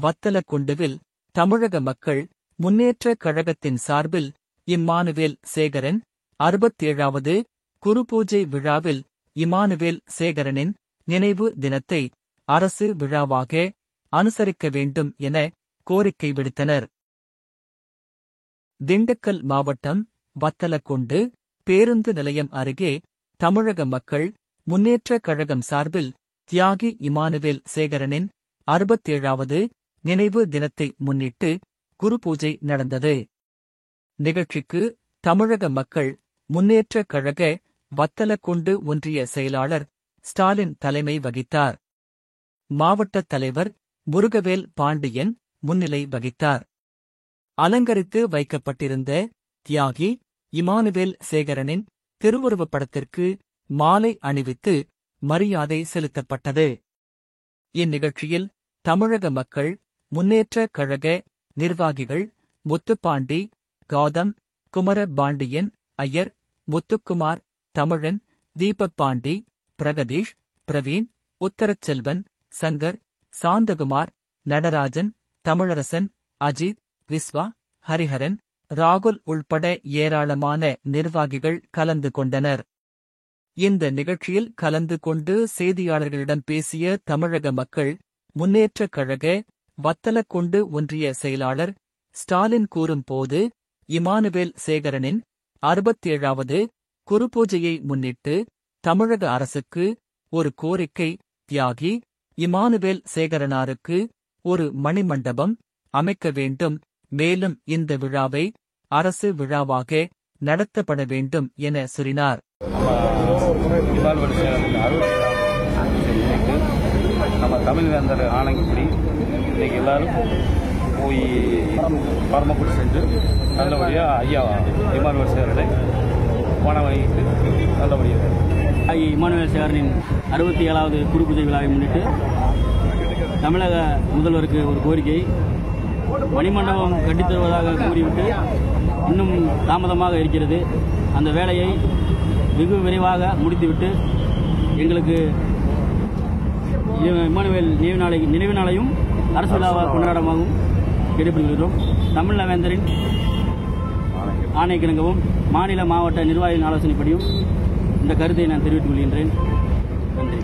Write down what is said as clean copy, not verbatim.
வத்தலக்குண்டுவில் தமிழக மக்கள் முன்னேற்றக் கழகத்தின் சார்பில் இம்மானுவேல் சேகரன் 67வது குருபூஜை விழாவில் இமானுவேல் சேகரனின் நினைவு தினத்தை அரசு விழாவாக அனுசரிக்க வேண்டும் என கோரிக்கை விடுத்தனர். திண்டுக்கல் மாவட்டம் வத்தலக்குண்டு பேருந்து நிலையம் அருகே தமிழக மக்கள் முன்னேற்றக் கழகம் சார்பில் தியாகி இமானுவேல் சேகரனின் 67வது நினைவு தினத்தை முன்னிட்டு குருபூஜை நடந்தது. நிகழ்ச்சிக்கு தமிழக மக்கள் முன்னேற்றக் கழக வத்தலக்குண்டு ஒன்றிய செயலாளர் ஸ்டாலின் தலைமை வகித்தார். மாவட்டத் தலைவர் முருகவேல் பாண்டியன் முன்னிலை வகித்தார். அலங்கரித்து வைக்கப்பட்டிருந்த தியாகி இமானுவேல் சேகரனின் திருவுருவப் படத்திற்கு மாலை அணிவித்து மரியாதை செலுத்தப்பட்டது. இந்நிகழ்ச்சியில் தமிழக மக்கள் முன்னேற்றக் கழக நிர்வாகிகள் முத்துப்பாண்டி, கௌதம், குமர பாண்டியன், ஐயர், முத்துக்குமார், தமிழன், தீபப்பாண்டி, பிரகதீஷ், பிரவீன், உத்தரச்செல்வன், சங்கர், சாந்தகுமார், நடராஜன், தமிழரசன், அஜித், விஸ்வா, ஹரிஹரன், ராகுல் உள்பட ஏராளமான நிர்வாகிகள் கலந்து கொண்டனர். இந்த நிகழ்ச்சியில் கலந்து கொண்டு செய்தியாளர்களிடம் பேசிய தமிழக மக்கள் முன்னேற்றக் கழக வத்தலக்குண்டு ஒன்றிய செயலாளர் ஸ்டாலின் கூறும்போது, இமானுவேல் சேகரனின் 67வது குருபூஜையை முன்னிட்டு தமிழக அரசுக்கு ஒரு கோரிக்கை. தியாகி இமானுவேல் சேகரனாருக்கு ஒரு மணிமண்டபம் அமைக்க வேண்டும். மேலும் இந்த விழாவை அரசு விழாவாக நடத்தப்பட வேண்டும் என கூறினார். நம்ம தமிழ்வேந்தர் ஆணைப்படி இன்னைக்கு எல்லாரும் போய் பரமக்குடி சென்று நல்லபடியாக ஐயா இமானுவேல் சேகரனை பணம் வாங்கிட்டு நல்லபடியாக ஐயா இமானுவேல் சேகரனின் 67வது குருபூஜை விழாவை முன்னிட்டு தமிழக முதல்வருக்கு ஒரு கோரிக்கை. மணிமண்டபம் கட்டித்தருவதாக கூறிவிட்டு இன்னும் தாமதமாக இருக்கிறது. அந்த வேலையை வெகு விரைவாக முடித்துவிட்டு எங்களுக்கு இமானுவேல் நினைவு நாளையும் அரசு விழாவாக கொண்டாடமாகவும் கேட்டுக்கொள்கிறோம். தமிழ்வேந்தரின் ஆணைக்கிணங்கவும் மாநில மாவட்ட நிர்வாகிகளின் ஆலோசனைப்படியும் இந்த கருத்தை நான் தெரிவித்துக் கொள்கின்றேன். நன்றி.